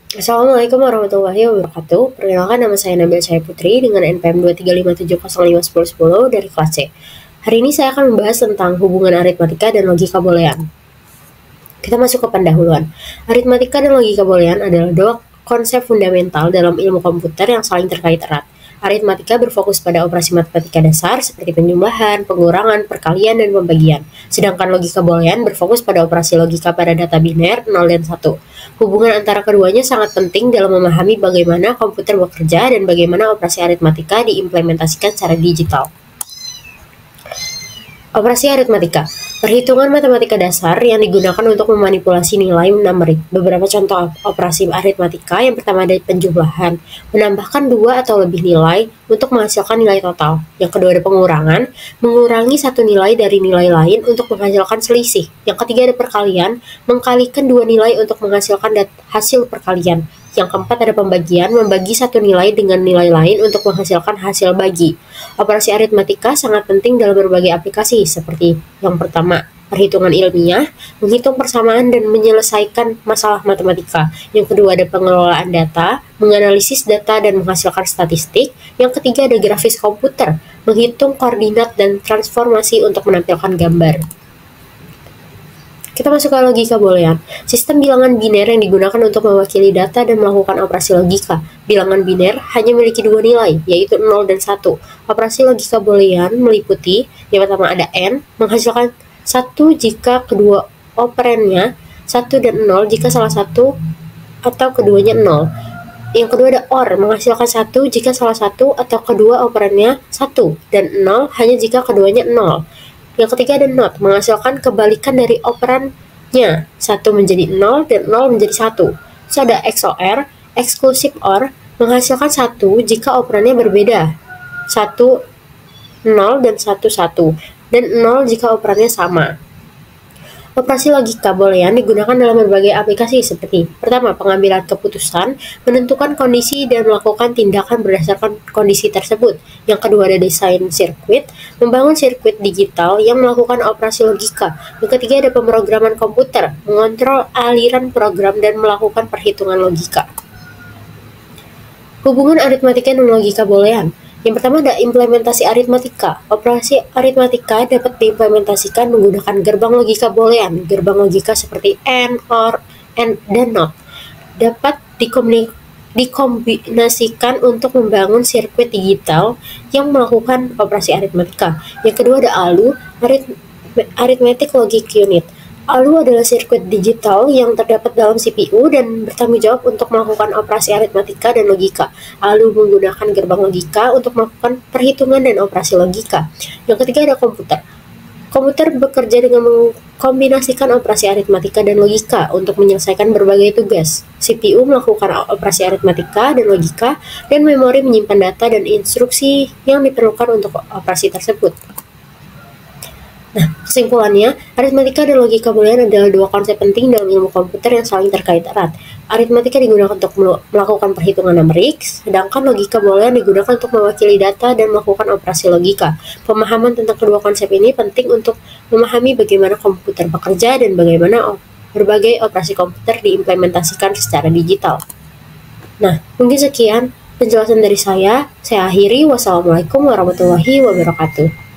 Assalamualaikum warahmatullahi wabarakatuh. Perkenalkan, nama saya Nabil Cahaya Putri dengan NPM 235700510 dari kelas C. Hari ini saya akan membahas tentang hubungan aritmatika dan logika boolean. Kita masuk ke pendahuluan. Aritmatika dan logika boolean adalah dua konsep fundamental dalam ilmu komputer yang saling terkait erat. Aritmatika berfokus pada operasi matematika dasar seperti penjumlahan, pengurangan, perkalian, dan pembagian. Sedangkan logika boolean berfokus pada operasi logika pada data biner 0 dan 1. Hubungan antara keduanya sangat penting dalam memahami bagaimana komputer bekerja dan bagaimana operasi aritmatika diimplementasikan secara digital. Operasi aritmatika, perhitungan matematika dasar yang digunakan untuk memanipulasi nilai numerik. Beberapa contoh operasi aritmatika: yang pertama ada penjumlahan, menambahkan dua atau lebih nilai untuk menghasilkan nilai total. Yang kedua ada pengurangan, mengurangi satu nilai dari nilai lain untuk menghasilkan selisih. Yang ketiga ada perkalian, mengkalikan dua nilai untuk menghasilkan hasil perkalian. Yang keempat ada pembagian, membagi satu nilai dengan nilai lain untuk menghasilkan hasil bagi. Operasi aritmatika sangat penting dalam berbagai aplikasi, seperti yang pertama, perhitungan ilmiah, menghitung persamaan dan menyelesaikan masalah matematika. Yang kedua ada pengelolaan data, menganalisis data dan menghasilkan statistik. Yang ketiga ada grafis komputer, menghitung koordinat dan transformasi untuk menampilkan gambar. Kita masuk ke logika boolean. Sistem bilangan biner yang digunakan untuk mewakili data dan melakukan operasi logika. Bilangan biner hanya memiliki dua nilai, yaitu 0 dan 1. Operasi logika boolean meliputi, yang pertama ada AND, menghasilkan 1 jika kedua operannya 1 dan 0 jika salah satu atau keduanya 0. Yang kedua ada OR, menghasilkan 1 jika salah satu atau kedua operannya 1 dan 0 hanya jika keduanya 0. Yang ketiga ada NOT, menghasilkan kebalikan dari operannya, 1 menjadi 0 dan 0 menjadi 1. Terus ada XOR, exclusive OR, menghasilkan 1 jika operannya berbeda, 1 0 dan 1 1, dan 0 jika operannya sama. Operasi logika boolean digunakan dalam berbagai aplikasi seperti: pertama, pengambilan keputusan, menentukan kondisi dan melakukan tindakan berdasarkan kondisi tersebut. Yang kedua ada desain sirkuit, membangun sirkuit digital yang melakukan operasi logika. Yang ketiga ada pemrograman komputer, mengontrol aliran program dan melakukan perhitungan logika. Hubungan aritmatika dan logika boolean. Yang pertama ada implementasi aritmatika. Operasi aritmatika dapat diimplementasikan menggunakan gerbang logika boolean. Gerbang logika seperti AND, OR, AND, dan NOT dapat dikombinasikan untuk membangun sirkuit digital yang melakukan operasi aritmatika. Yang kedua ada ALU, Arithmetic Logic Unit. ALU adalah sirkuit digital yang terdapat dalam CPU dan bertanggung jawab untuk melakukan operasi aritmatika dan logika. ALU menggunakan gerbang logika untuk melakukan perhitungan dan operasi logika. Yang ketiga ada komputer. Komputer bekerja dengan mengkombinasikan operasi aritmatika dan logika untuk menyelesaikan berbagai tugas. CPU melakukan operasi aritmatika dan logika, dan memori menyimpan data dan instruksi yang diperlukan untuk operasi tersebut. Nah, kesimpulannya, aritmatika dan logika boolean adalah dua konsep penting dalam ilmu komputer yang saling terkait erat. Aritmatika digunakan untuk melakukan perhitungan numerik, sedangkan logika boolean digunakan untuk mewakili data dan melakukan operasi logika. Pemahaman tentang kedua konsep ini penting untuk memahami bagaimana komputer bekerja dan bagaimana berbagai operasi komputer diimplementasikan secara digital. Nah, mungkin sekian penjelasan dari saya. Saya akhiri. Wassalamualaikum warahmatullahi wabarakatuh.